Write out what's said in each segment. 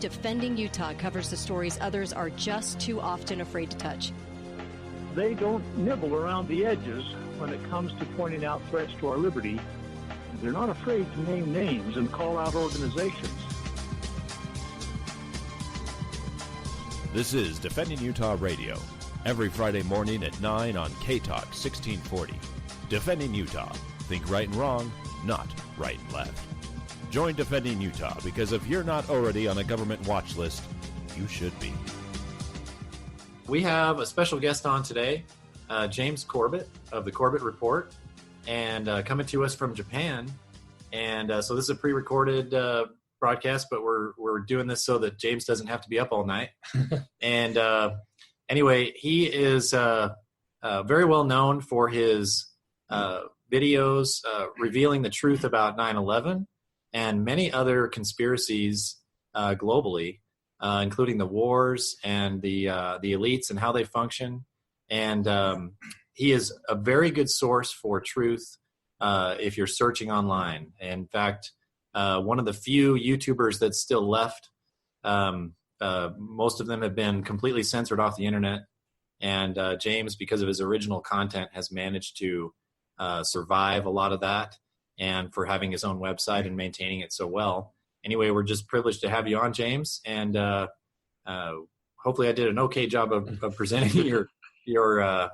Defending Utah covers the stories others are just too often afraid to touch. They don't nibble around the edges when it comes to pointing out threats to our liberty. They're not afraid to name names and call out organizations. This is Defending Utah Radio, every Friday morning at 9 on K-Talk 1640. Defending Utah. Think right and wrong, not right and left. Join Defending Utah, because if you're not already on a government watch list, you should be. We have a special guest on today, James Corbett of the Corbett Report, and coming to us from Japan. And so this is a pre-recorded broadcast, but we're doing this so that James doesn't have to be up all night. And anyway, he is very well known for his videos revealing the truth about 9/11 and many other conspiracies globally, including the wars and the elites and how they function. And he is a very good source for truth if you're searching online. In fact, one of the few YouTubers that's still left, most of them have been completely censored off the internet. And James, because of his original content, has managed to survive a lot of that, and for having his own website and maintaining it so well. Anyway, we're just privileged to have you on, James, and hopefully I did an okay job of presenting your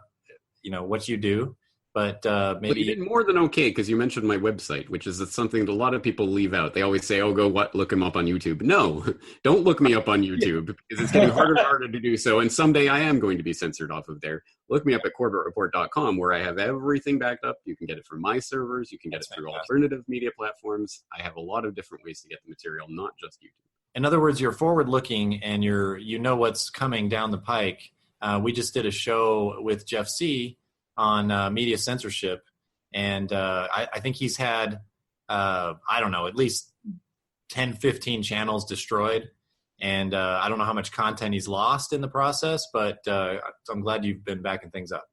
what you do. But maybe well, you did more than okay, because you mentioned my website, which is something that a lot of people leave out. They always say, "Oh, look him up on YouTube." No, don't look me up on YouTube, because it's getting harder and harder to do so. And someday I am going to be censored off of there. Look me up at CorbettReport.com, where I have everything backed up. You can get it from my servers. You can get it through alternative media platforms. I have a lot of different ways to get the material, not just YouTube. In other words, you're forward-looking, and you know what's coming down the pike. We just did a show with Jeff C. on media censorship, and I think he's had, at least 10, 15 channels destroyed, and I don't know how much content he's lost in the process, but I'm glad you've been backing things up.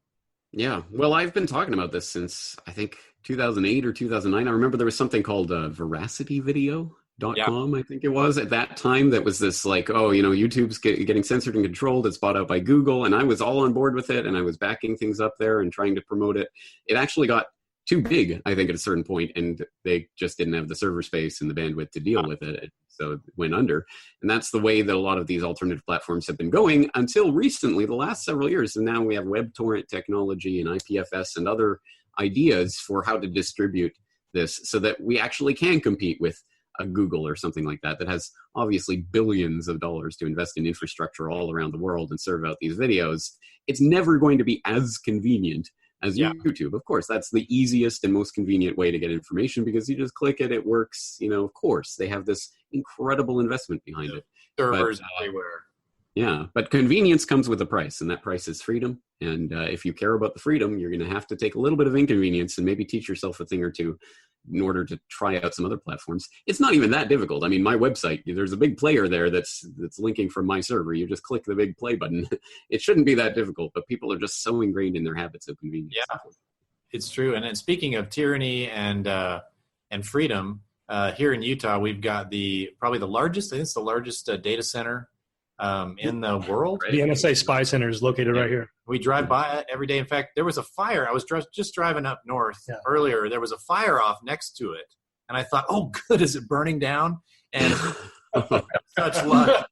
Yeah, well, I've been talking about this since, I think, 2008 or 2009. I remember there was something called VeracityVideo.com, I think it was, at that time, that was this YouTube's getting censored and controlled. It's bought out by Google, and I was all on board with it, and I was backing things up there and trying to promote it. It actually got too big, I think, at a certain point, and they just didn't have the server space and the bandwidth to deal with it, so it went under. And that's the way that a lot of these alternative platforms have been going until recently, the last several years. And now we have web torrent technology and IPFS and other ideas for how to distribute this so that we actually can compete with a Google or something like that has obviously billions of dollars to invest in infrastructure all around the world and serve out these videos. It's never going to be as convenient as YouTube. Of course, that's the easiest and most convenient way to get information, because you just click it, it works. Of course, they have this incredible investment behind it. Servers everywhere. Yeah, but convenience comes with a price, and that price is freedom. And if you care about the freedom, you're going to have to take a little bit of inconvenience and maybe teach yourself a thing or two in order to try out some other platforms. It's not even that difficult. I mean, my website, there's a big player there that's linking from my server. You just click the big play button. It shouldn't be that difficult, but people are just so ingrained in their habits of convenience. Yeah, it's true. And then speaking of tyranny and freedom, here in Utah, we've got probably the largest, I think it's the largest data center in the world. The NSA Spy Center is located right here. We drive by it every day. In fact, there was a fire. I was just driving up north earlier. There was a fire off next to it. And I thought, oh, good, is it burning down? And such luck.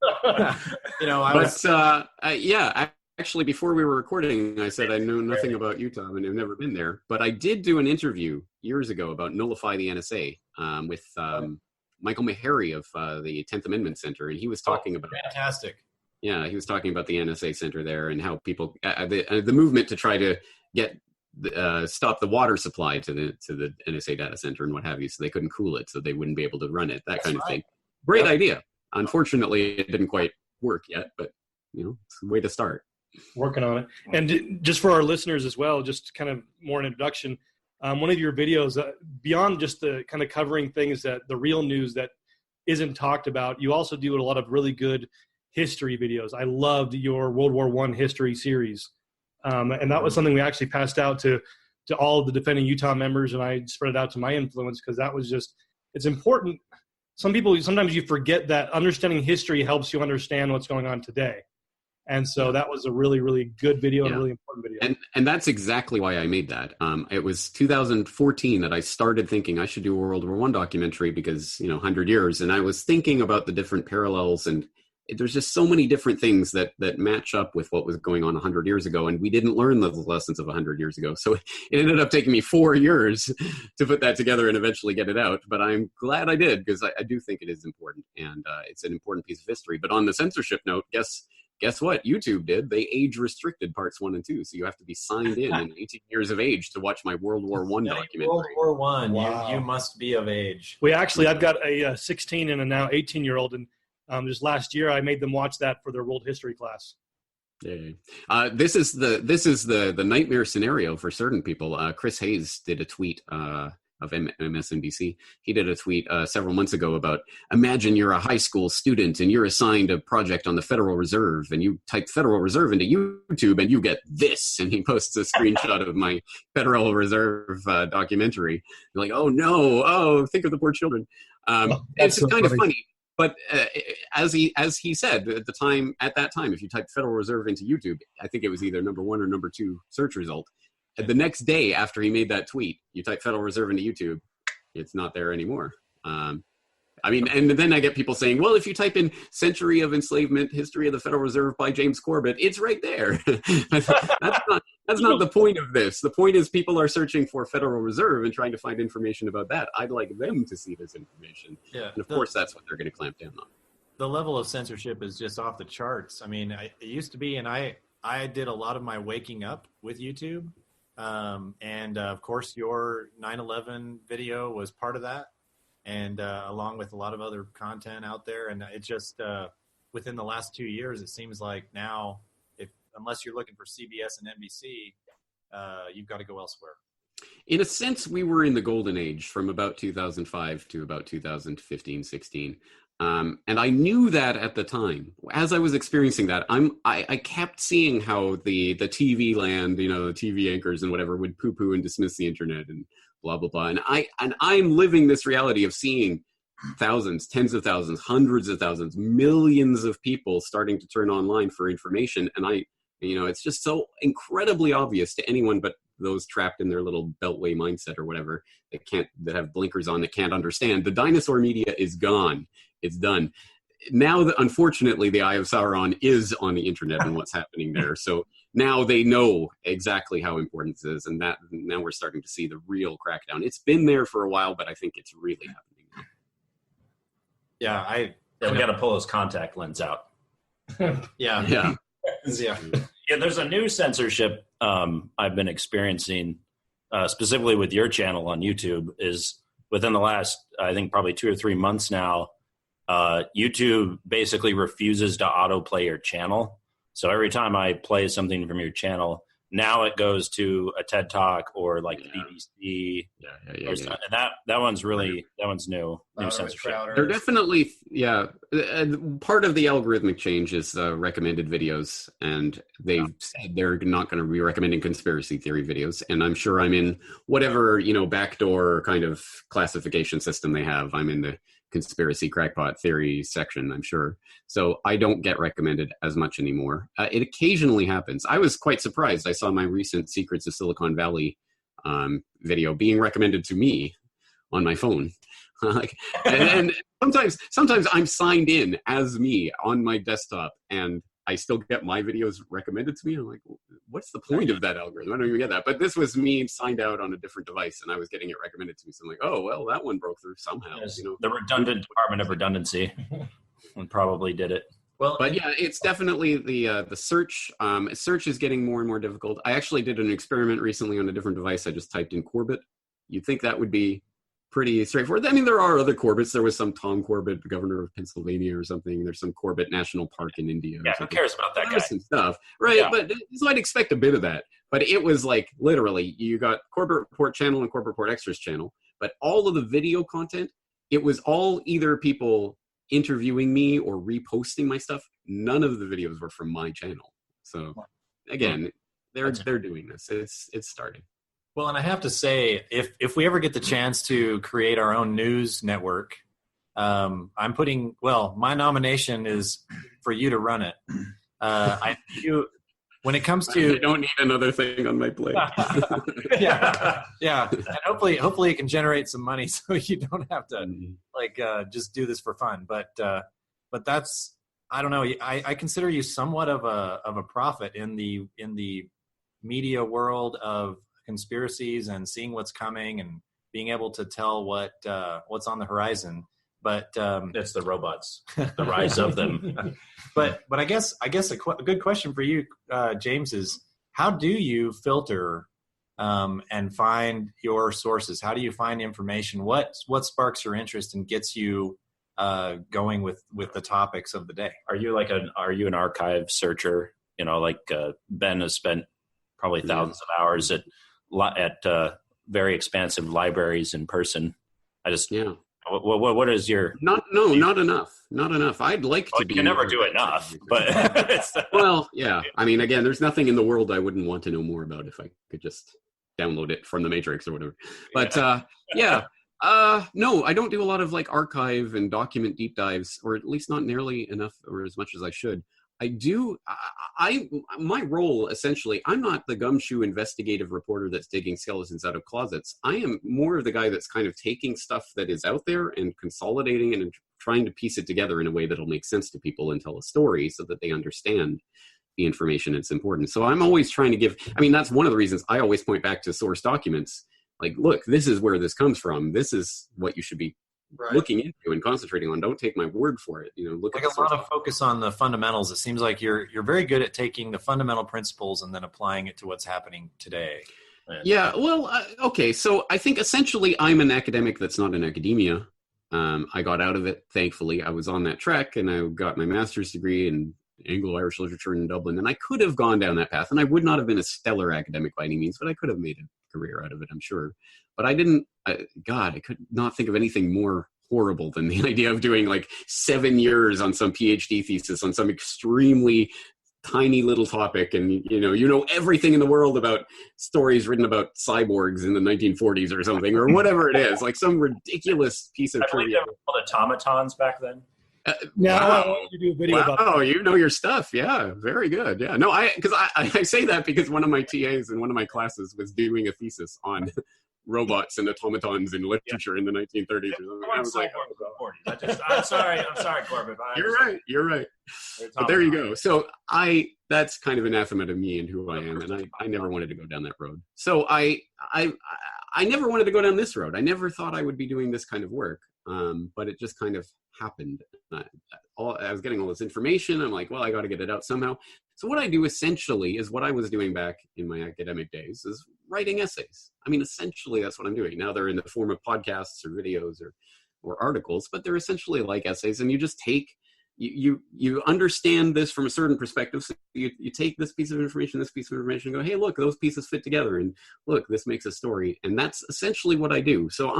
Actually, before we were recording, I said I knew nothing about Utah and I've never been there. But I did do an interview years ago about Nullify the NSA with Michael Meharry of the 10th Amendment Center, and he was talking about fantastic. Yeah, he was talking about the NSA Center there and how people the movement to try to get stop the water supply to the NSA data center and what have you, so they couldn't cool it, so they wouldn't be able to run it. That kind of thing. Great idea. Unfortunately, it didn't quite work yet, but it's a way to start. Working on it. And just for our listeners as well, just kind of more an introduction. One of your videos, beyond just the kind of covering things that the real news that isn't talked about, you also do a lot of really good history videos. I loved your World War I history series. And that was something we actually passed out to all of the Defending Utah members, and I spread it out to my influence, because that was just, it's important. sometimes you forget that understanding history helps you understand what's going on today. And so that was a really, really good video and a really important video. And that's exactly why I made that. It was 2014 that I started thinking I should do a World War I documentary because, 100 years. And I was thinking about the different parallels, and there's just so many different things that match up with what was going on 100 years ago. And we didn't learn the lessons of 100 years ago. So it ended up taking me 4 years to put that together and eventually get it out. But I'm glad I did, because I do think it is important, and it's an important piece of history. But on the censorship note, Guess what? YouTube did. They age restricted parts 1 and 2, so you have to be signed in and 18 years of age to watch my World War I documentary. World War I. Wow. You must be of age. I've got a 16 and a now 18-year-old, and just last year I made them watch that for their world history class. Yeah. This is the nightmare scenario for certain people. Chris Hayes did a tweet of MSNBC. He did a tweet several months ago about, imagine you're a high school student and you're assigned a project on the Federal Reserve, and you type Federal Reserve into YouTube and you get this. And he posts a screenshot of my Federal Reserve documentary. You're like, oh no, think of the poor children. It's so kind of funny. But as he said at that time, if you type Federal Reserve into YouTube, I think it was either number 1 or number 2 search result. The next day after he made that tweet, you type Federal Reserve into YouTube, it's not there anymore. And then I get people saying, well, if you type in Century of Enslavement, History of the Federal Reserve by James Corbett, it's right there. That's not the point of this. The point is people are searching for Federal Reserve and trying to find information about that. I'd like them to see this information. Yeah, and of course, that's what they're going to clamp down on. The level of censorship is just off the charts. I mean, it used to be, and I did a lot of my waking up with YouTube. Of course, your 9/11 video was part of that, and along with a lot of other content out there. And it's just within the last 2 years, it seems like now, unless you're looking for CBS and NBC, you've got to go elsewhere. In a sense, we were in the golden age from about 2005 to about 2015, 16. And I knew that at the time. As I was experiencing that, I kept seeing how the TV land, the TV anchors and whatever would poo-poo and dismiss the internet and blah, blah, blah. And I'm living this reality of seeing thousands, tens of thousands, hundreds of thousands, millions of people starting to turn online for information. And it's just so incredibly obvious to anyone but those trapped in their little beltway mindset or whatever that have blinkers on, that can't understand. The dinosaur media is gone. It's done. Now, unfortunately, the Eye of Sauron is on the internet and what's happening there. So now they know exactly how important this is, and that now we're starting to see the real crackdown. It's been there for a while, but I think it's really happening now. Yeah, we got to pull those contact lens out. Yeah. Yeah, there's a new censorship I've been experiencing, specifically with your channel on YouTube, is within the last, I think, probably 2 or 3 months now, YouTube basically refuses to autoplay your channel. So every time I play something from your channel, now it goes to a TED Talk or like BBC. And that one's new censorship. They're definitely, part of the algorithmic change is recommended videos, and they've said they're not going to be recommending conspiracy theory videos. And I'm sure I'm in whatever, backdoor kind of classification system they have. I'm in the conspiracy crackpot theory section, I'm sure. So I don't get recommended as much anymore. It occasionally happens. I was quite surprised. I saw my recent Secrets of Silicon Valley video being recommended to me on my phone. and sometimes I'm signed in as me on my desktop, and I still get my videos recommended to me. I'm like, what's the point of that algorithm? I don't even get that. But this was me signed out on a different device, and I was getting it recommended to me. So I'm like, oh, well, that one broke through somehow. Yes, the redundant Department of Redundancy probably did it. Well, but yeah, it's definitely the search. Search is getting more and more difficult. I actually did an experiment recently on a different device. I just typed in Corbett. You'd think that would be pretty straightforward. I mean, there are other Corbetts. There was some Tom Corbett, the governor of Pennsylvania or something. There's some Corbett National Park in India. Yeah, who cares about that guy? Some stuff, right? Yeah. But so I'd expect a bit of that. But it was like literally, you got Corbett Report channel and Corbett Report Extras channel, but all of the video content, it was all either people interviewing me or reposting my stuff. None of the videos were from my channel. So again, they're doing this. It's starting. Well, and I have to say, if we ever get the chance to create our own news network, my nomination is for you to run it. When it comes to, I don't need another thing on my plate. yeah, and hopefully it can generate some money so you don't have to just do this for fun. But that's, I don't know. I consider you somewhat of a prophet in the media world of conspiracies and seeing what's coming and being able to tell what's on the horizon. But it's the robots, the rise of them. But I guess a good question for you, James, is how do you filter and find your sources? How do you find information? What sparks your interest and gets you going with the topics of the day? Are you an archive searcher? Like Ben has spent probably thousands of hours at very expansive libraries in person. What is your not enough. I'd like to be. You can never do enough, but well, yeah. I mean, again, there's nothing in the world I wouldn't want to know more about if I could just download it from the Matrix or whatever. But no, I don't do a lot of like archive and document deep dives, or at least not nearly enough or as much as I should. My role, essentially, I'm not the gumshoe investigative reporter that's digging skeletons out of closets. I am more of the guy that's kind of taking stuff that is out there and consolidating it and trying to piece it together in a way that'll make sense to people and tell a story so that they understand the information that's important. So I'm always trying to that's one of the reasons I always point back to source documents. Like, look, this is where this comes from. This is what you should be looking into and concentrating on. Don't take my word for it. Look like a lot of focus on the fundamentals. It seems like you're very good at taking the fundamental principles and then applying it to what's happening today. Yeah. Well, okay. So I think essentially I'm an academic that's not in academia. I got out of it, thankfully. I was on that track and I got my master's degree in Anglo-Irish literature in Dublin, and I could have gone down that path, and I would not have been a stellar academic by any means, but I could have made a career out of it, I'm sure. But I didn't. I could not think of anything more horrible than the idea of doing like 7 years on some PhD thesis on some extremely tiny little topic, and you know everything in the world about stories written about cyborgs in the 1940s or something, or whatever it is, like some ridiculous piece of trivia. I believe they were called automatons back then. I want you to do a video about that. Oh, you know your stuff. Yeah, very good. Yeah, no, because I say that because one of my TAs in one of my classes was doing a thesis on robots and automatons in literature in the 1930s. I was like, I'm sorry, Corbett. You're right. But there you go. So that's kind of anathema to me and who I am, and I never wanted to go down that road. So I never wanted to go down this road. I never thought I would be doing this kind of work, but it just kind of happened. I was getting all this information. I'm like, well, I got to get it out somehow. So what I do essentially is what I was doing back in my academic days is writing essays. I mean, essentially that's what I'm doing. Now they're in the form of podcasts or videos or articles, but they're essentially like essays. And you just take, you understand this from a certain perspective. So you take this piece of information, and go, hey, look, those pieces fit together. And look, this makes a story. And that's essentially what I do. So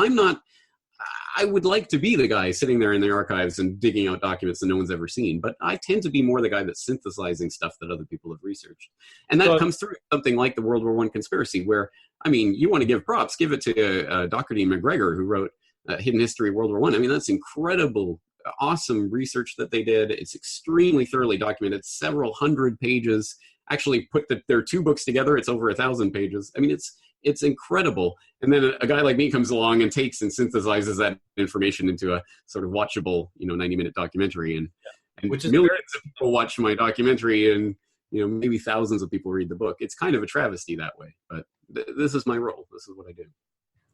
I would like to be the guy sitting there in the archives and digging out documents that no one's ever seen, but I tend to be more the guy that's synthesizing stuff that other people have researched. And that comes through something like the World War I conspiracy, where, I mean, you want to give props, give it to Doherty and McGregor, who wrote Hidden History of World War I. I mean, that's incredible, awesome research that they did. It's extremely thoroughly documented, several hundred pages. Actually put their two books together, it's over 1,000 pages. I mean, it's incredible. And then a guy like me comes along and takes and synthesizes that information into a sort of watchable, 90-minute documentary. And which is millions of people watch my documentary, and, maybe thousands of people read the book. It's kind of a travesty that way, but this is my role. This is what I do.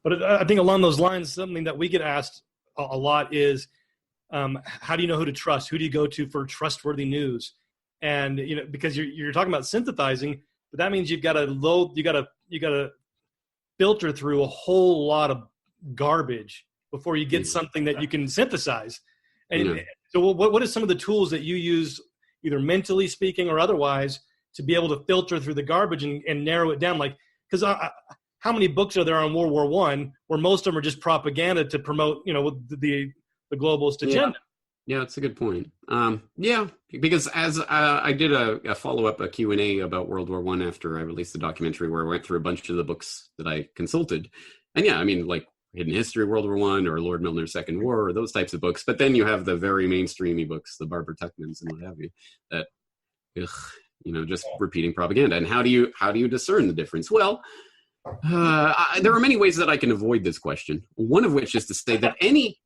But I think along those lines, something that we get asked a lot is, how do you know who to trust? Who do you go to for trustworthy news? And, because you're talking about synthesizing, but that means you got to filter through a whole lot of garbage before you get something that you can synthesize. And so what are some of the tools that you use, either mentally speaking or otherwise, to be able to filter through the garbage and narrow it down? Like, because how many books are there on World War I where most of them are just propaganda to promote, the globalist agenda? Yeah, that's a good point. Because as I did a follow-up, a Q&A about World War I after I released the documentary, where I went through a bunch of the books that I consulted. And yeah, I mean, like Hidden History of World War I or Lord Milner's Second War or those types of books. But then you have the very mainstreamy books, the Barbara Tuchmans and what have you, that, just repeating propaganda. And how do you discern the difference? Well, there are many ways that I can avoid this question. One of which is to say that any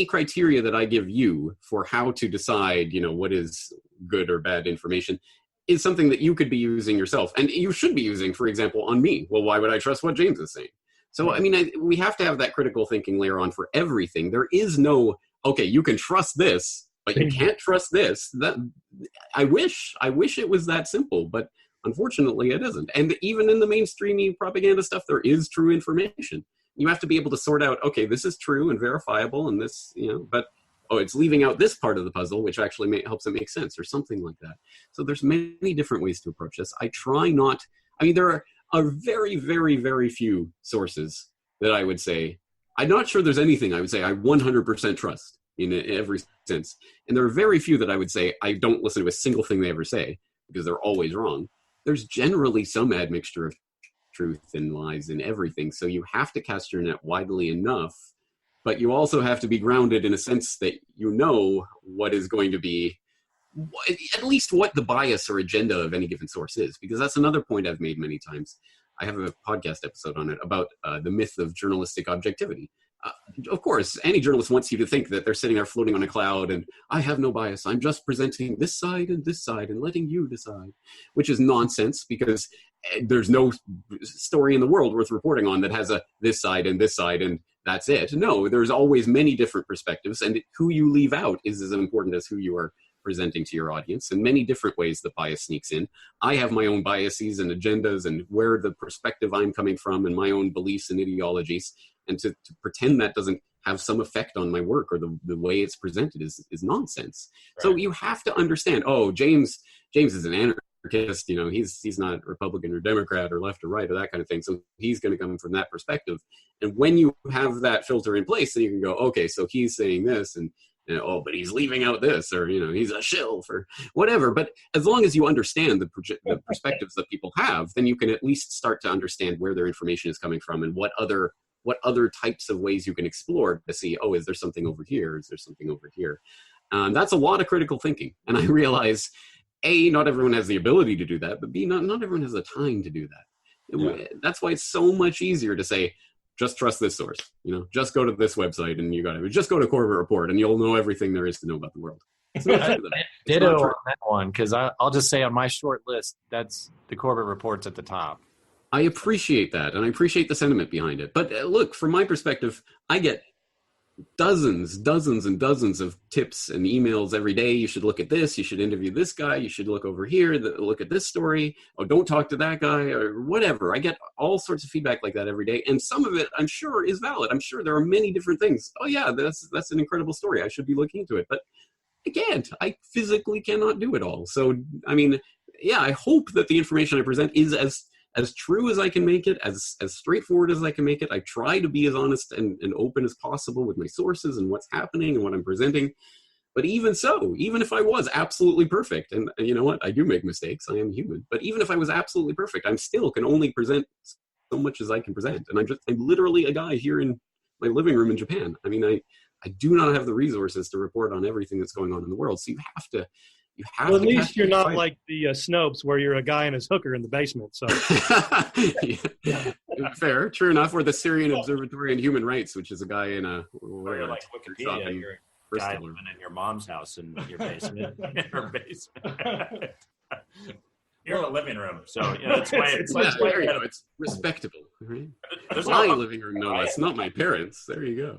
criteria that I give you for how to decide, what is good or bad information is something that you could be using yourself. And you should be using, for example, on me. Well, why would I trust what James is saying? So, we have to have that critical thinking layer on for everything. There is no, okay, you can trust this, but you can't trust this. That I wish it was that simple, but unfortunately it isn't. And even in the mainstreamy propaganda stuff, there is true information. You have to be able to sort out, okay, this is true and verifiable, and this, but it's leaving out this part of the puzzle, which actually helps it make sense, or something like that. So there's many different ways to approach this. I try not. There are very, very, very few sources that I would say. I'm not sure there's anything I would say I 100% trust in every sense, and there are very few that I would say I don't listen to a single thing they ever say because they're always wrong. There's generally some admixture of truth and lies in everything. So you have to cast your net widely enough, but you also have to be grounded in a sense that what is going to be, at least what the bias or agenda of any given source is, because that's another point I've made many times. I have a podcast episode on it about the myth of journalistic objectivity. Of course, any journalist wants you to think that they're sitting there floating on a cloud and I have no bias. I'm just presenting this side and letting you decide, which is nonsense because there's no story in the world worth reporting on that has a this side and that's it. No, there's always many different perspectives, and who you leave out is as important as who you are presenting to your audience. In many different ways the bias sneaks in. I have my own biases and agendas and where the perspective I'm coming from and my own beliefs and ideologies, and to pretend that doesn't have some effect on my work or the way it's presented is nonsense. Right. So you have to understand, James is an anarchist, he's not Republican or Democrat or left or right or that kind of thing. So he's going to come from that perspective. And when you have that filter in place, then you can go, okay, so he's saying this and but he's leaving out this, or he's a shill for whatever. But as long as you understand the perspectives that people have, then you can at least start to understand where their information is coming from and what other types of ways you can explore to see, is there something over here? Is there something over here? That's a lot of critical thinking. And I realize, A, not everyone has the ability to do that, but B, not everyone has the time to do that. Yeah. That's why it's so much easier to say, just trust this source, just go to this website and you got it. Just go to Corbett Report and you'll know everything there is to know about the world. Ditto on that one, because I'll just say on my short list, that's the Corbett Report's at the top. I appreciate that, and I appreciate the sentiment behind it. But look, from my perspective, I get dozens and dozens of tips and emails every day. You should look at this. You should interview this guy. You should look over here. Look at this story. Oh, don't talk to that guy or whatever. I get all sorts of feedback like that every day. And some of it, I'm sure, is valid. I'm sure there are many different things. Oh, yeah, that's an incredible story. I should be looking into it. But I can't. I physically cannot do it all. So, I hope that the information I present is as true as I can make it, as straightforward as I can make it. I try to be as honest and open as possible with my sources and what's happening and what I'm presenting. But even so, even if I was absolutely perfect, and you know what, I do make mistakes, I am human, but even if I was absolutely perfect, I still can only present so much as I can present. And I'm literally a guy here in my living room in Japan. I do not have the resources to report on everything that's going on in the world. So you have to at least you're not like the Snopes where you're a guy and his hooker in the basement. So yeah. Fair, true enough. Or the Syrian Observatory on Human Rights, which is a guy in a like Wikipedia, you're a guy living in your mom's house in your basement. You're in a living room, so it's it's respectable. Right? There's my living room, no, it's not my parents. There you go.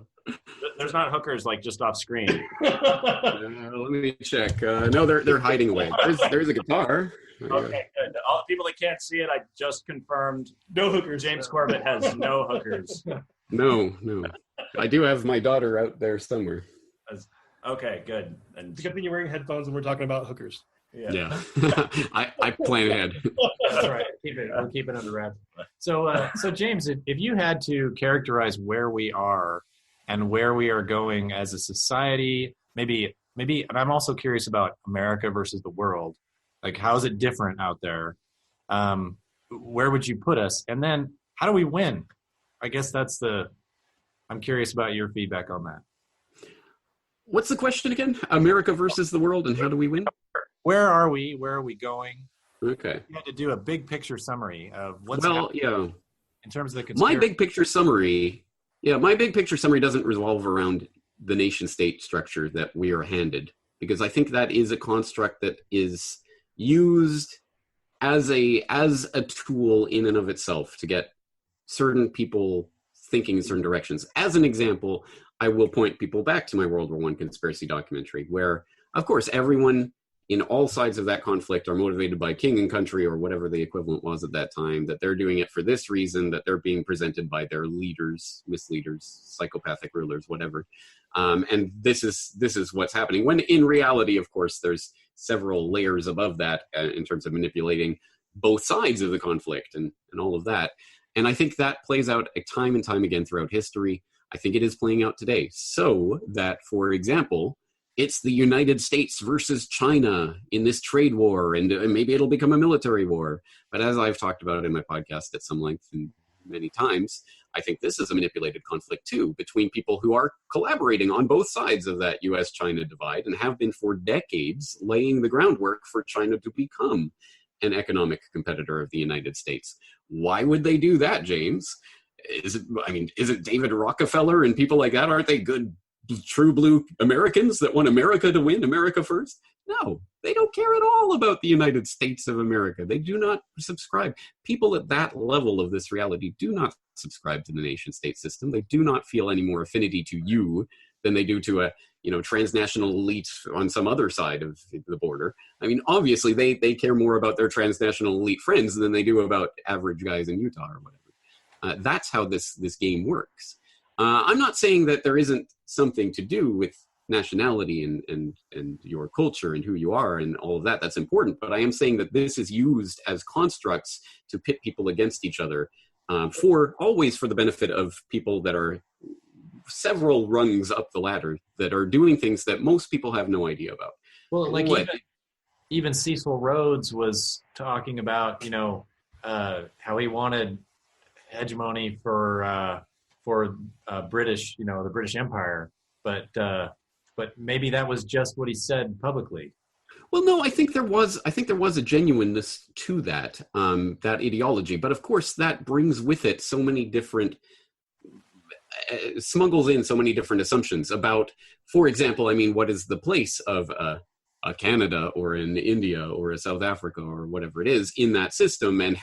There's not hookers like just off screen. Let me check. No, they're hiding away. There's a guitar. Okay, good. All the people that can't see it, I just confirmed. No hookers. James Corbett has no hookers. No. I do have my daughter out there somewhere. Okay, good. And it's a good thing you're wearing headphones and we're talking about hookers. Yeah. I plan ahead. That's right. We're keeping it under wraps. So James, if you had to characterize where we are and where we are going as a society, maybe, and I'm also curious about America versus the world. Like, how is it different out there? Where would you put us? And then how do we win? I guess that's the I'm curious about your feedback on that. What's the question again? America versus the world, and how do we win? Where are we? Where are we going? Okay. You had to do a big picture summary of what's Well, happening yeah. in terms of the conspiracy. My big picture summary doesn't revolve around the nation state structure that we are handed, because I think that is a construct that is used as a tool in and of itself to get certain people thinking in certain directions. As an example, I will point people back to my World War I conspiracy documentary, where, of course, everyone in all sides of that conflict are motivated by king and country, or whatever the equivalent was at that time, that they're doing it for this reason, that they're being presented by their leaders, misleaders, psychopathic rulers, whatever. And this is what's happening. When in reality, of course, there's several layers above that in terms of manipulating both sides of the conflict and all of that. And I think that plays out time and time again throughout history. I think it is playing out today. So that, for example, it's the United States versus China in this trade war, and maybe it'll become a military war. But as I've talked about in my podcast at some length and many times, I think this is a manipulated conflict too, between people who are collaborating on both sides of that US-China divide and have been for decades laying the groundwork for China to become an economic competitor of the United States. Why would they do that, James? Is it David Rockefeller and people like that? Aren't they good, true blue Americans that want America to win, America first? No, they don't care at all about the United States of America. They do not subscribe. People at that level of this reality do not subscribe to the nation state system. They do not feel any more affinity to you than they do to a transnational elite on some other side of the border. I mean, obviously they care more about their transnational elite friends than they do about average guys in Utah or whatever. That's how this game works. I'm not saying that there isn't something to do with nationality and your culture and who you are and all of that. That's important. But I am saying that this is used as constructs to pit people against each other always for the benefit of people that are several rungs up the ladder, that are doing things that most people have no idea about. Well, like even Cecil Rhodes was talking about, how he wanted hegemony for British, the British Empire, but maybe that was just what he said publicly. Well, no, I think there was a genuineness to that ideology, but of course that brings with it so many different smuggles in so many different assumptions about, for example, what is the place of a Canada or an India or a South Africa or whatever it is in that system, and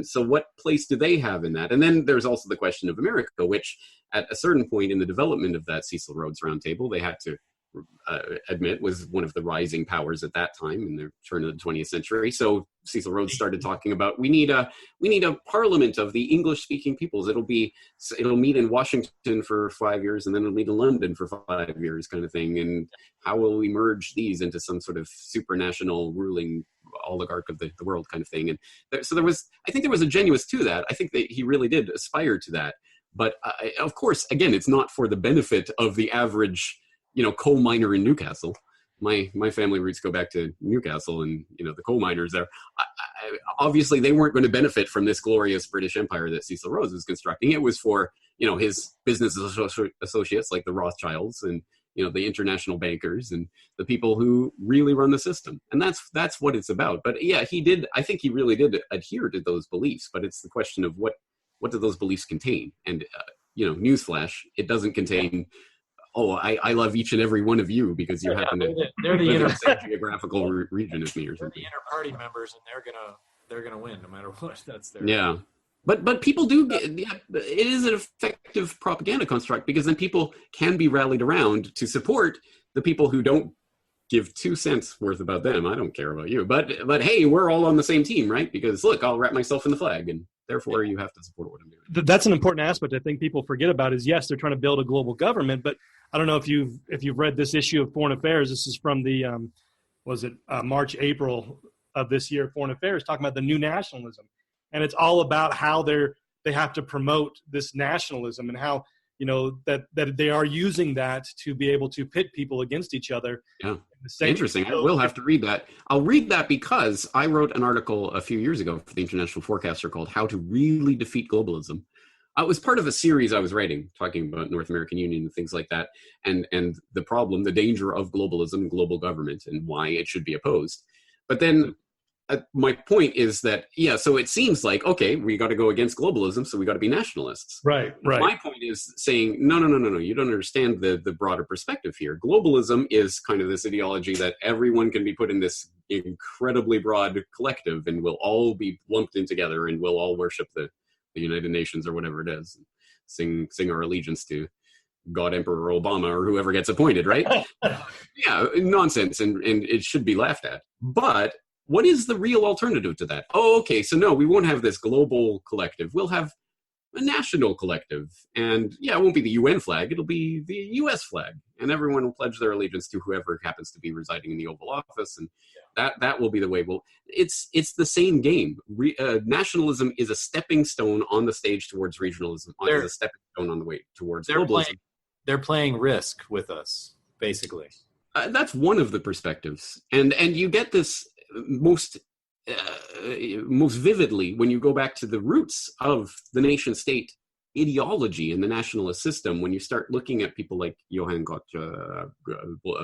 so what place do they have in that? And then there's also the question of America, which at a certain point in the development of that Cecil Rhodes Roundtable, they had to admit was one of the rising powers at that time in the turn of the 20th century. So Cecil Rhodes started talking about we need a parliament of the English-speaking peoples. It'll meet in Washington for 5 years, and then it'll meet in London for 5 years, kind of thing. And how will we merge these into some sort of supranational ruling oligarch of the world kind of thing? And I think there was a genuineness to that. I think that he really did aspire to that. But of course, again, it's not for the benefit of the average coal miner in Newcastle. My family roots go back to Newcastle, and the coal miners there. Obviously, they weren't going to benefit from this glorious British Empire that Cecil Rhodes was constructing. It was for his business associates like the Rothschilds and the international bankers and the people who really run the system. And that's what it's about. But yeah, I think he really did adhere to those beliefs. But it's the question of what do those beliefs contain? And newsflash, it doesn't contain, I love each and every one of you because you happen to they're the live in the same geographical region as me or something. They're the inter-party members, and they're gonna win no matter what. That's their But people do it is an effective propaganda construct, because then people can be rallied around to support the people who don't give 2 cents worth about them. I don't care about you, but hey, we're all on the same team, right? Because look, I'll wrap myself in the flag, and therefore you have to support what I'm doing. That's an important aspect I think people forget about is, yes, they're trying to build a global government, but I don't know if you've read this issue of Foreign Affairs. This is from the March, April of this year. Foreign Affairs talking about the new nationalism, and it's all about how they have to promote this nationalism and how that they are using that to be able to pit people against each other. Yeah, interesting. I will have to read that. I'll read that because I wrote an article a few years ago for the International Forecaster called "How to Really Defeat Globalism." It was part of a series I was writing, talking about North American Union and things like that, and the problem, the danger of globalism and global government, and why it should be opposed. But then my point is that, so it seems like, okay, we got to go against globalism, so we got to be nationalists. Right. My point is saying, no, you don't understand the broader perspective here. Globalism is kind of this ideology that everyone can be put in this incredibly broad collective, and we'll all be lumped in together, and we'll all worship the United Nations or whatever it is, sing our allegiance to God, Emperor Obama, or whoever gets appointed, right? Yeah, nonsense, and it should be laughed at. But what is the real alternative to that? Oh, okay, so no, we won't have this global collective. We'll have a national collective. And it won't be the UN flag. It'll be the US flag. And everyone will pledge their allegiance to whoever happens to be residing in the Oval Office. And that will be the way. Well, it's the same game. Nationalism is a stepping stone on the stage towards regionalism. It's a stepping stone on the way towards globalism. They're playing Risk with us, basically. That's one of the perspectives. And you get this most vividly when you go back to the roots of the nation state ideology and the nationalist system, when you start looking at people like Johann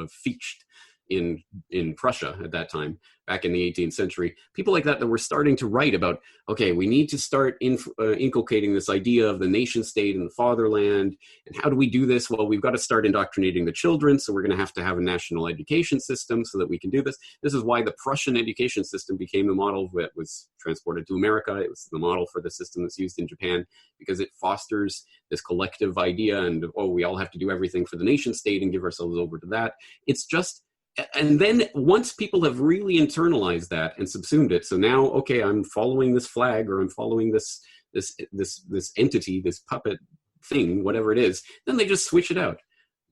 Fichte in Prussia at that time, back in the 18th century, people like that were starting to write about, okay, we need to start inculcating this idea of the nation state and the fatherland. And how do we do this? Well, we've got to start indoctrinating the children. So we're going to have a national education system so that we can do this. This is why the Prussian education system became the model that was transported to America. It was the model for the system that's used in Japan, because it fosters this collective idea, and, we all have to do everything for the nation state and give ourselves over to that. It's just, and then once people have really internalized that and subsumed it, so now, okay, I'm following this flag, or I'm following this entity, this puppet thing, whatever it is, then they just switch it out.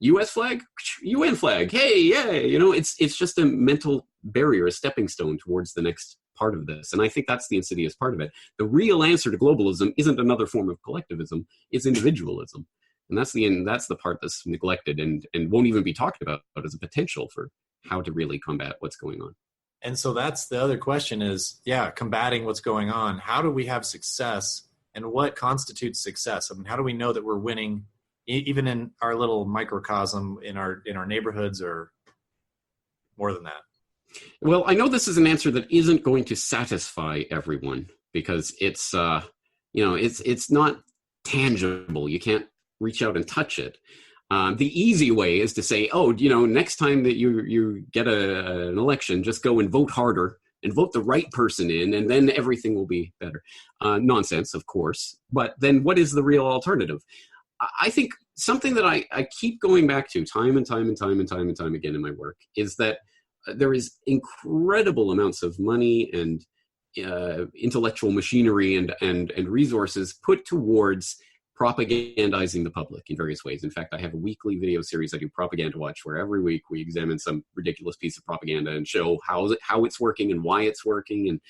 U.S. flag, UN flag, hey, yay! It's just a mental barrier, a stepping stone towards the next part of this. And I think that's the insidious part of it. The real answer to globalism isn't another form of collectivism, it's individualism. And that's the part that's neglected and won't even be talked about as a potential for how to really combat what's going on. And so that's the other question is, combating what's going on. How do we have success, and what constitutes success? I mean, how do we know that we're winning, even in our little microcosm in our neighborhoods, or more than that? Well, I know this is an answer that isn't going to satisfy everyone, because it's not tangible. You can't reach out and touch it. The easy way is to say, next time that you get an election, just go and vote harder and vote the right person in, and then everything will be better. Nonsense, of course. But then what is the real alternative? I think something that I keep going back to time and time again in my work is that there is incredible amounts of money and intellectual machinery and resources put towards propagandizing the public in various ways. In fact, I have a weekly video series I do, Propaganda Watch, where every week we examine some ridiculous piece of propaganda and show how it's working and why it's working, and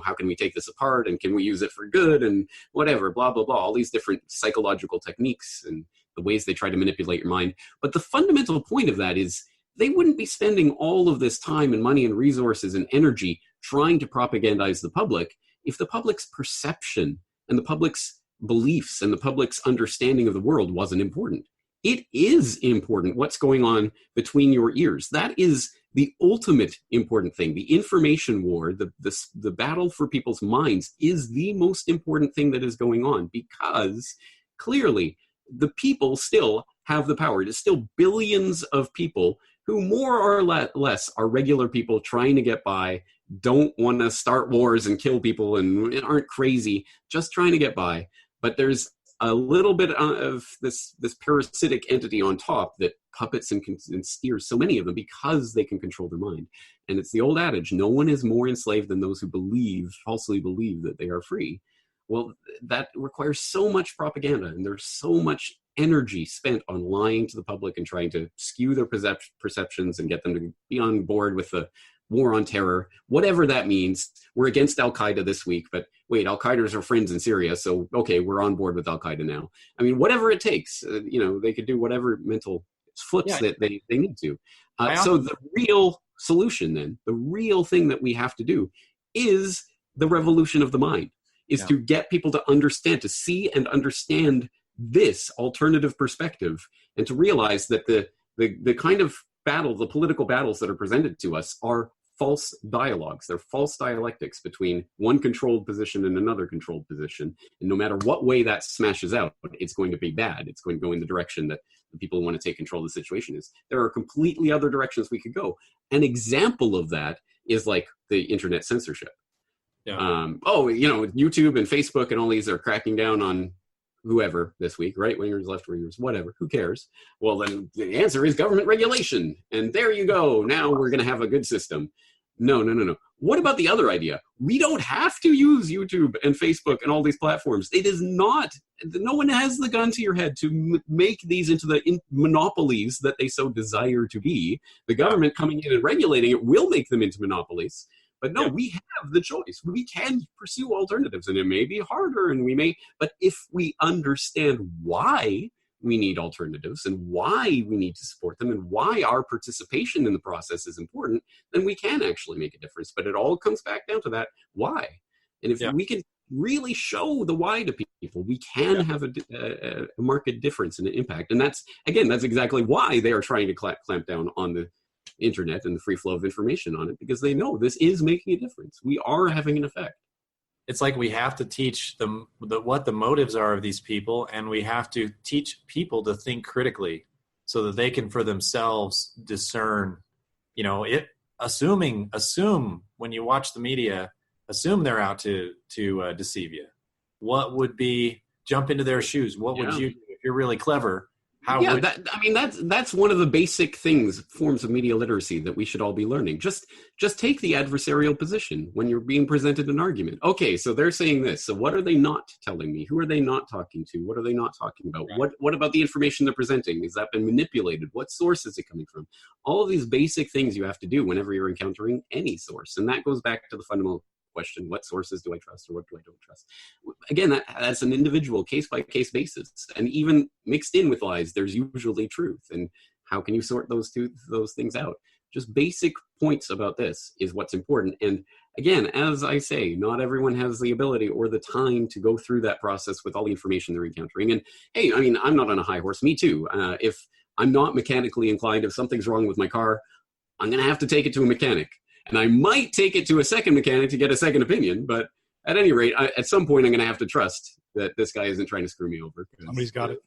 how can we take this apart, and can we use it for good, and whatever, blah, blah, blah, all these different psychological techniques and the ways they try to manipulate your mind. But the fundamental point of that is they wouldn't be spending all of this time and money and resources and energy trying to propagandize the public if the public's perception and the public's beliefs and the public's understanding of the world wasn't important. It is important what's going on between your ears. That is the ultimate important thing. The information war, the battle for people's minds, is the most important thing that is going on, because clearly the people still have the power. There's still billions of people who more or less are regular people trying to get by, don't want to start wars and kill people, and aren't crazy, just trying to get by. But there's a little bit of this parasitic entity on top that puppets and steers so many of them, because they can control their mind. And it's the old adage, no one is more enslaved than those who falsely believe that they are free. Well, that requires so much propaganda, and there's so much energy spent on lying to the public and trying to skew their perceptions and get them to be on board with the war on terror, whatever that means. We're against Al-Qaeda this week, but wait, Al-Qaeda's our friends in Syria, so okay, we're on board with Al-Qaeda now. I mean, whatever it takes, they could do whatever mental flips that they need to. So the real solution then, the real thing that we have to do is the revolution of the mind. is to get people to understand, to see and understand this alternative perspective, and to realize that the kind of the political battles that are presented to us are false dialogues. They're false dialectics between one controlled position and another controlled position. And no matter what way that smashes out, it's going to be bad. It's going to go in the direction that the people who want to take control of the situation is. There are completely other directions we could go. An example of that is like the internet censorship. Yeah. YouTube and Facebook and all these are cracking down on whoever this week, right wingers, left wingers, whatever, who cares? Well, then the answer is government regulation. And there you go. Now we're going to have a good system. No. What about the other idea? We don't have to use YouTube and Facebook and all these platforms. It is not, no one has the gun to your head to make these into the monopolies that they so desire to be. The government coming in and regulating it will make them into monopolies. But no, we have the choice. We can pursue alternatives, and it may be harder, but if we understand why we need alternatives and why we need to support them and why our participation in the process is important, then we can actually make a difference. But it all comes back down to that why. And if we can really show the why to people, we can have a marked difference and an impact. And that's exactly why they are trying to clamp down on the internet and the free flow of information on it, because they know this is making a difference. We are having an effect. It's like we have to teach them what the motives are of these people, and we have to teach people to think critically so that they can for themselves discern, assume when you watch the media, assume they're out to deceive you. What would be, jump into their shoes? What would you do if you're really clever? That's one of the basic forms of media literacy that we should all be learning. Just take the adversarial position when you're being presented an argument. Okay, so they're saying this. So what are they not telling me? Who are they not talking to? What are they not talking about? Right. What about the information they're presenting? Has that been manipulated? What source is it coming from? All of these basic things you have to do whenever you're encountering any source. And that goes back to the fundamental question, what sources do I trust or what do I don't trust? Again, that's an individual case-by-case basis. And even mixed in with lies, there's usually truth. And how can you sort those things out? Just basic points about this is what's important. And again, as I say, not everyone has the ability or the time to go through that process with all the information they're encountering. And hey, I'm not on a high horse. Me too. If I'm not mechanically inclined, if something's wrong with my car, I'm going to have to take it to a mechanic. And I might take it to a second mechanic to get a second opinion, but at any rate, at some point I'm going to have to trust that this guy isn't trying to screw me over. Somebody's got it.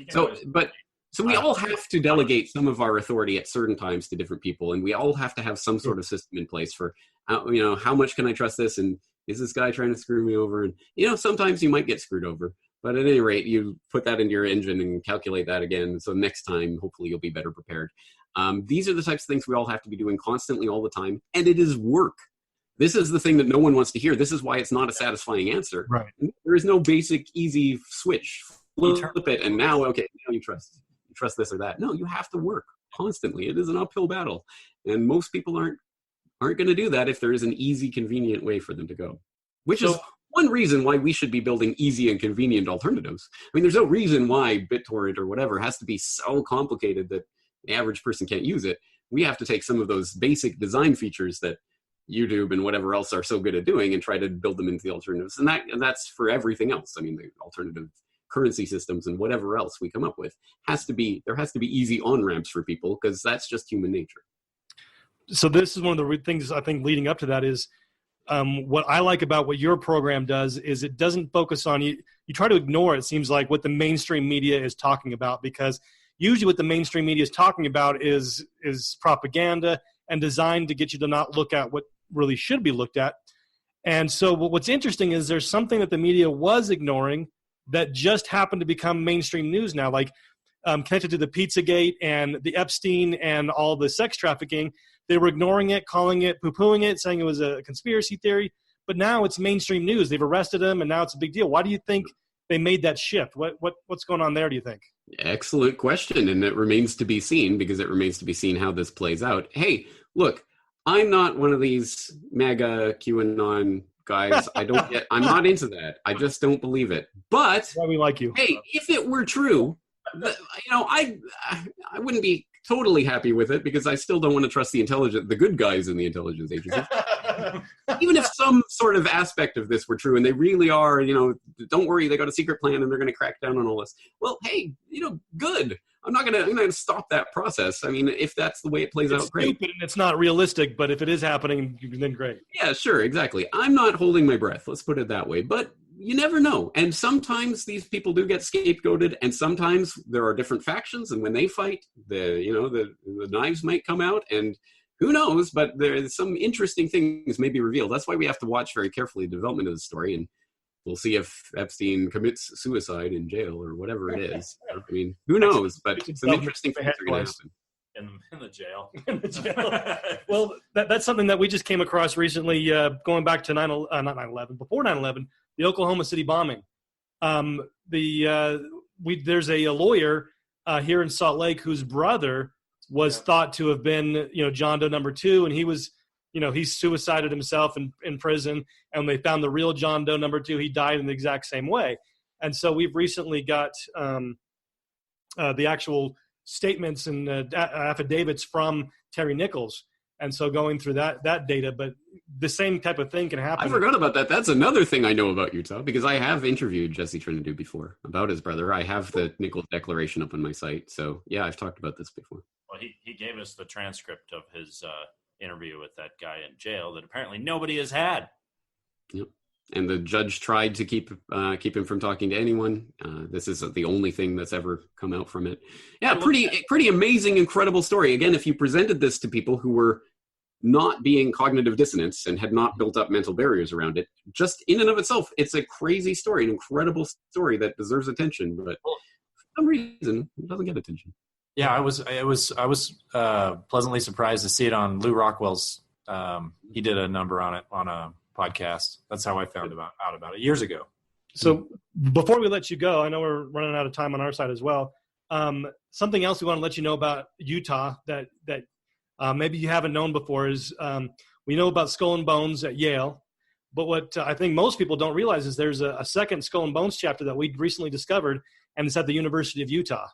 So we all have to delegate some of our authority at certain times to different people, and we all have to have some sort of system in place for, how much can I trust this, and is this guy trying to screw me over? And, sometimes you might get screwed over, but at any rate, you put that into your engine and calculate that again. So next time, hopefully you'll be better prepared. These are the types of things we all have to be doing constantly all the time, and it is work. This is the thing that no one wants to hear. This is why it's not a satisfying answer. Right. There is no basic, easy switch. Flip it, and now you trust this or that. No, you have to work constantly. It is an uphill battle, and most people aren't going to do that if there is an easy, convenient way for them to go. Which is one reason why we should be building easy and convenient alternatives. There's no reason why BitTorrent or whatever has to be so complicated that the average person can't use it. We have to take some of those basic design features that YouTube and whatever else are so good at doing and try to build them into the alternatives. And that's for everything else. The alternative currency systems and whatever else we come up with there has to be easy on-ramps for people, because that's just human nature. So this is one of the things I think leading up to that is what I like about what your program does is it doesn't focus on you try to ignore, it seems like, what the mainstream media is talking about, because usually what the mainstream media is talking about is propaganda and designed to get you to not look at what really should be looked at. And so what's interesting is there's something that the media was ignoring that just happened to become mainstream news now, like connected to the Pizzagate and the Epstein and all the sex trafficking. They were ignoring it, calling it, poo-pooing it, saying it was a conspiracy theory. But now it's mainstream news. They've arrested him, and now it's a big deal. Why do you think they made that shift? What's going on there, do you think? Excellent question, and it remains to be seen, because it remains to be seen how this plays out. Hey, look, I'm not one of these MAGA QAnon guys. I'm not into that. I just don't believe it. But that's why we like you. Hey, if it were true, I wouldn't be totally happy with it, because I still don't want to trust the good guys in the intelligence agency. Even if some sort of aspect of this were true, and they really are, don't worry, they got a secret plan and they're going to crack down on all this. Well, hey, good. I'm not gonna stop that process. I mean, if that's the way it plays out, great. Stupid and it's not realistic, but if it is happening, then great. Yeah, sure, exactly. I'm not holding my breath. Let's put it that way. But you never know. And sometimes these people do get scapegoated, and sometimes there are different factions, and when they fight, the knives might come out, and who knows? But there's some interesting things may be revealed. That's why we have to watch very carefully the development of the story, and we'll see if Epstein commits suicide in jail or whatever it is. I mean, who knows? But some interesting things are going to happen. In the jail. In the jail. Well, that's something that we just came across recently, going back to not 9/11, before 9/11, the Oklahoma City bombing. There's a lawyer here in Salt Lake whose brother was thought to have been, John Doe number 2, and he was, he suicided himself in prison, and they found the real John Doe number 2. He died in the exact same way. And so we've recently got the actual statements and affidavits from Terry Nichols. And so going through that data, but the same type of thing can happen. I forgot about that. That's another thing I know about Utah, because I have interviewed Jesse Trinidad before about his brother. I have the Nichols declaration up on my site. So yeah, I've talked about this before. Well, he gave us the transcript of his interview with that guy in jail that apparently nobody has had. Yep. And the judge tried to keep him from talking to anyone. This is the only thing that's ever come out from it. Yeah, pretty amazing, incredible story. Again, if you presented this to people who were not being cognitive dissonance and had not built up mental barriers around it, just in and of itself, it's a crazy story, an incredible story that deserves attention. But for some reason, it doesn't get attention. Yeah, I was pleasantly surprised to see it on Lou Rockwell's. He did a number on it on a podcast. That's how I found out about it years ago. So before we let you go, I know we're running out of time on our side as well. Something else we want to let you know about Utah that maybe you haven't known before is we know about Skull and Bones at Yale, but what I think most people don't realize is there's a second Skull and Bones chapter that we recently discovered, and it's at the University of Utah.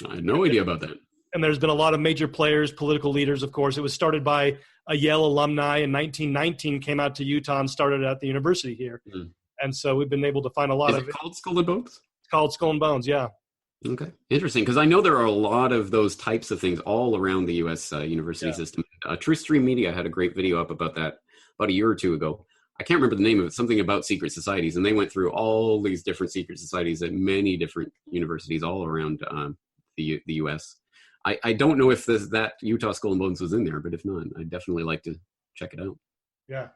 I had no idea about that. And there's been a lot of major players, political leaders, of course. It was started by a Yale alumni in 1919, came out to Utah and started at the university here. Mm. And so we've been able to find a lot of it. Is it called Skull and Bones? It's called Skull and Bones, yeah. Okay, interesting. Because I know there are a lot of those types of things all around the U.S. University system. True Stream Media had a great video up about that about a year or two ago. I can't remember the name of it, something about secret societies. And they went through all these different secret societies at many different universities all around the U.S. I don't know if that Utah Skull and Bones was in there, but if not, I'd definitely like to check it out. Yeah.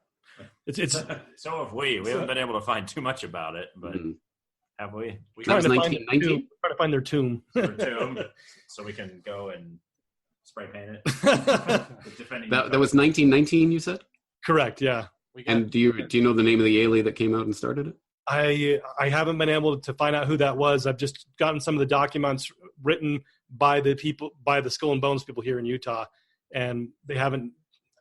It's so have we. We haven't been able to find too much about it, but have we? That was 1919? Trying to find their tomb. So we can go and spray paint it. That was 1919, you said? Correct, yeah. And do you know the name of the Yale that came out and started it? I haven't been able to find out who that was. I've just gotten some of the documents written by the Skull and Bones people here in Utah, and they haven't,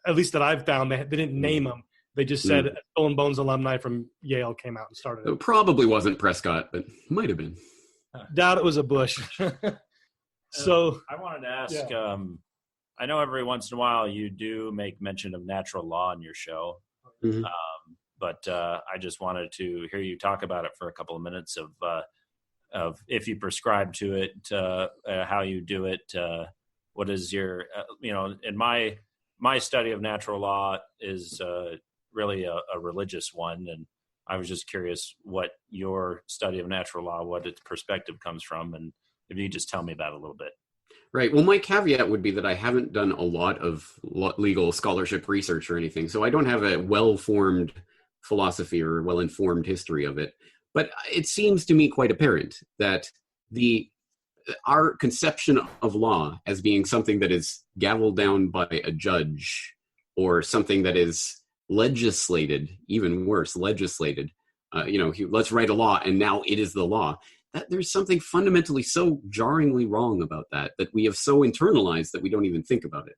at least that I've found, they didn't name them. They just said Skull and Bones alumni from Yale came out and started it. It probably wasn't Prescott, but might have been. Doubt it was a Bush. So I wanted to ask, I know every once in a while you do make mention of natural law in your show. Mm-hmm. But I just wanted to hear you talk about it for a couple of minutes of if you prescribe to it, how you do it, what is your, in my study of natural law is really a religious one. And I was just curious what your study of natural law, what its perspective comes from. And if you could just tell me that a little bit. Right. Well, my caveat would be that I haven't done a lot of legal scholarship research or anything. So I don't have a well-formed philosophy or well-informed history of it. But it seems to me quite apparent that our conception of law as being something that is gavelled down by a judge or something that is legislated, even worse, legislated, let's write a law and now it is the law. That there's something fundamentally so jarringly wrong about that we have so internalized that we don't even think about it.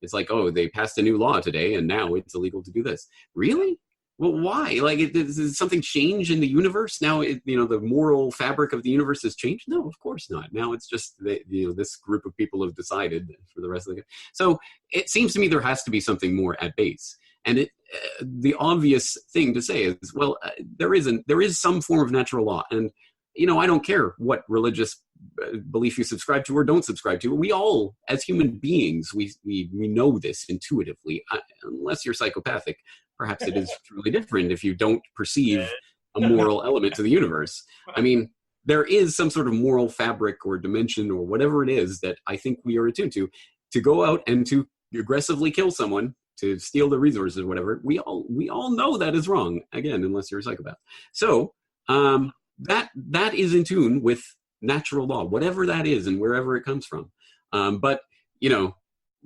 It's like, oh, they passed a new law today and now it's illegal to do this. Really? Well, why? Like, does something change in the universe now? The moral fabric of the universe has changed. No, of course not. Now it's just this group of people have decided for the rest of the. So it seems to me there has to be something more at base. And the obvious thing to say is, well, there is some form of natural law, and I don't care what religious belief you subscribe to or don't subscribe to. We all, as human beings, we know this intuitively, unless you're psychopathic. Perhaps it is truly different if you don't perceive a moral element to the universe. I mean, there is some sort of moral fabric or dimension or whatever it is that I think we are attuned to go out and to aggressively kill someone, to steal the resources or whatever. We all know that is wrong, again, unless you're a psychopath. So that is in tune with natural law, whatever that is and wherever it comes from. But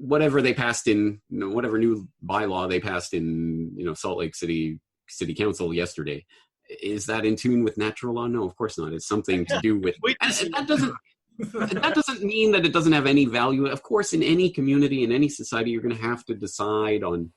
whatever they passed in, whatever new bylaw they passed in, Salt Lake City Council yesterday, is that in tune with natural law? No, of course not. It's something to do with. That doesn't mean that it doesn't have any value. Of course, in any community, in any society, you're going to have to decide on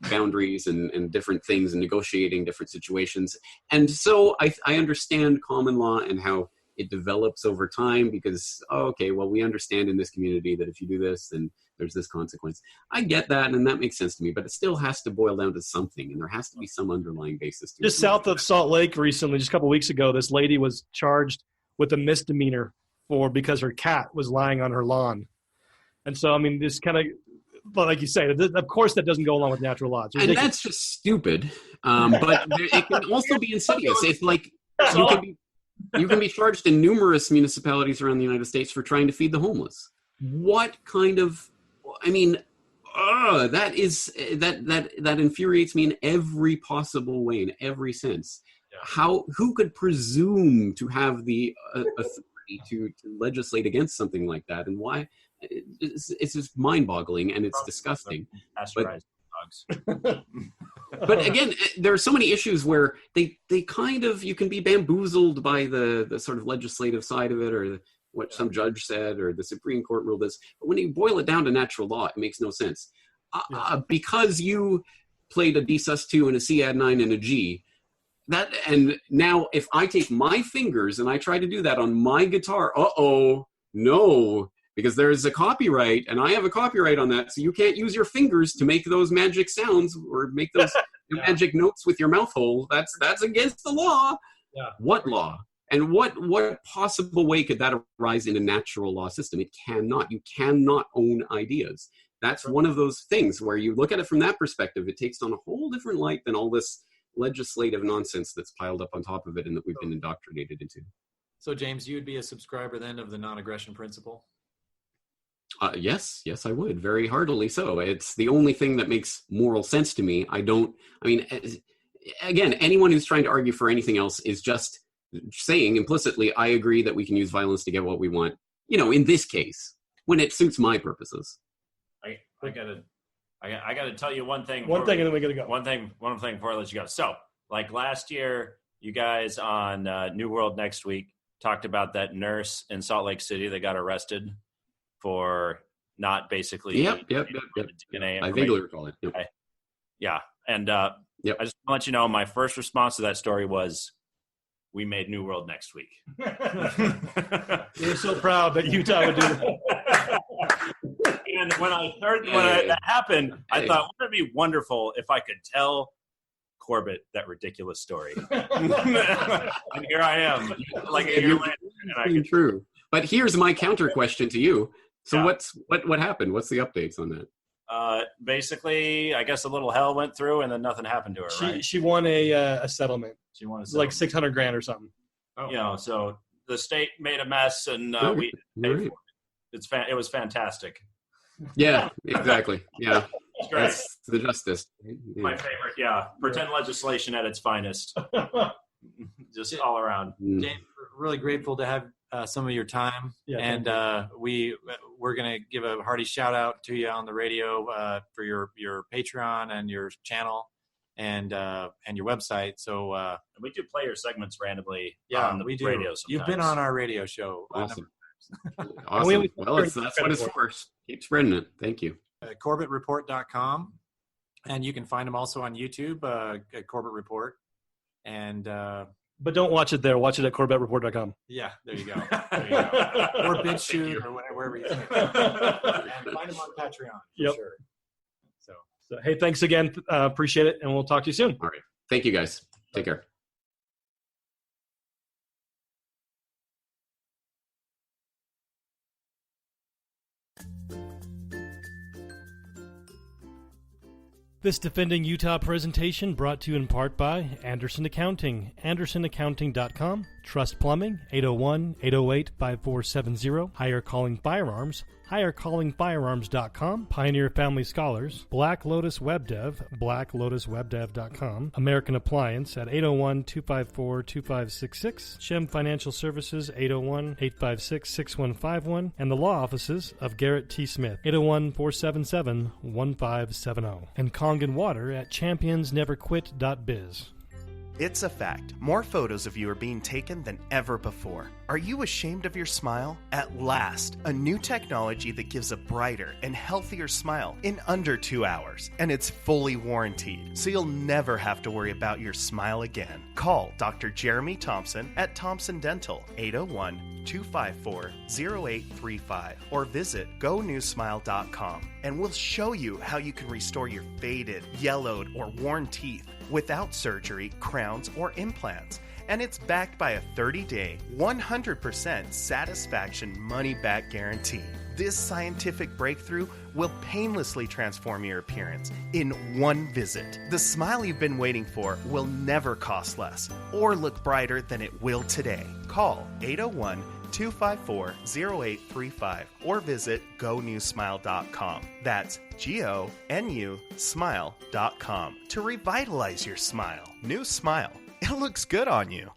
boundaries and different things and negotiating different situations. And so I understand common law and how it develops over time because, we understand in this community that if you do this, then there's this consequence. I get that, and that makes sense to me, but it still has to boil down to something, and there has to be some underlying basis to it. Just south of Salt Lake recently, just a couple of weeks ago, this lady was charged with a misdemeanor because her cat was lying on her lawn. And so, I mean, this kind of, but like you say, of course that doesn't go along with natural law. And that's just stupid. But it can also be insidious. It's like you can be charged in numerous municipalities around the United States for trying to feed the homeless. What kind of, that infuriates me in every possible way, in every sense. Yeah. Who could presume to have the authority to legislate against something like that, and why? It's just mind-boggling, and it's disgusting. But again, there are so many issues where they kind of, you can be bamboozled by the sort of legislative side of it, or what some judge said, or the Supreme Court ruled this. But when you boil it down to natural law, it makes no sense. Because you played a D sus2 and a C add 9 and a G, and now if I take my fingers and I try to do that on my guitar, no, because there's a copyright, and I have a copyright on that, so you can't use your fingers to make those magic sounds or make those magic notes with your mouth hole. That's against the law. Yeah. What law? And what possible way could that arise in a natural law system? It cannot. You cannot own ideas. That's one of those things where you look at it from that perspective, it takes on a whole different light than all this legislative nonsense that's piled up on top of it and that we've been indoctrinated into. So, James, you would be a subscriber then of the non-aggression principle? Yes, I would, very heartily so. It's the only thing that makes moral sense to me. Again, anyone who's trying to argue for anything else is just saying implicitly, I agree that we can use violence to get what we want, in this case, when it suits my purposes. I gotta tell you one thing. And then we gotta go. One thing before I let you go. So, like last year, you guys on New World Next Week talked about that nurse in Salt Lake City that got arrested for not basically. Yep. DNA I vaguely recall it. Yep. Yeah, and I just want to let you know, my first response to that story was, we made New World Next Week. You're so proud that Utah would do that. And when that happened, I thought, wouldn't it be wonderful if I could tell Corbett that ridiculous story? And here I am, like a year later. True. But here's my counter question to you. So what happened? What's the updates on that? Basically, I guess a little hell went through, and then nothing happened to her. She won a settlement. She won a settlement. Like $600,000 or something. So the state made a mess, and we paid for it. It was fantastic. Yeah, exactly. Yeah, that's the justice. Yeah. My favorite. Yeah, pretend legislation at its finest. Just all around. James, we're really grateful to have some of your time, and we're going to give a hearty shout out to you on the radio for your Patreon and your channel and your website. So we do play your segments randomly. On the we do. Radio sometimes. You've been on our radio show. Awesome. Awesome. Well, that's what it's for. Keep spreading it. Thank you. CorbettReport.com. And you can find them also on YouTube at Corbett Report. And but don't watch it there. Watch it at CorbettReport.com. yeah, there you go. There you go. Or BitChute or wherever you see it. And find them on Patreon for sure. So, hey, thanks again. Appreciate it, and we'll talk to you soon. All right. Thank you, guys. Take care. This Defending Utah presentation brought to you in part by Anderson Accounting, andersonaccounting.com, Trust Plumbing, 801-808-5470, Higher Calling Firearms, highercallingfirearms.com, Pioneer Family Scholars, Black Lotus Web Dev, blacklotuswebdev.com, American Appliance at 801-254-2566, Shem Financial Services, 801-856-6151, and the law offices of Garrett T. Smith, 801-477-1570, and Kangen Water at championsneverquit.biz. It's a fact. More photos of you are being taken than ever before. Are you ashamed of your smile? At last, a new technology that gives a brighter and healthier smile in under 2 hours. And it's fully warranted, so you'll never have to worry about your smile again. Call Dr. Jeremy Thompson at Thompson Dental, 801-254-0835, or visit GoNewSmile.com, and we'll show you how you can restore your faded, yellowed, or worn teeth without surgery, crowns, or implants. And it's backed by a 30-day, 100% satisfaction money-back guarantee. This scientific breakthrough will painlessly transform your appearance in one visit. The smile you've been waiting for will never cost less or look brighter than it will today. Call 801-254-0835 or visit GoNewSmile.com. That's GONU smile.com to revitalize your smile. New smile. It looks good on you.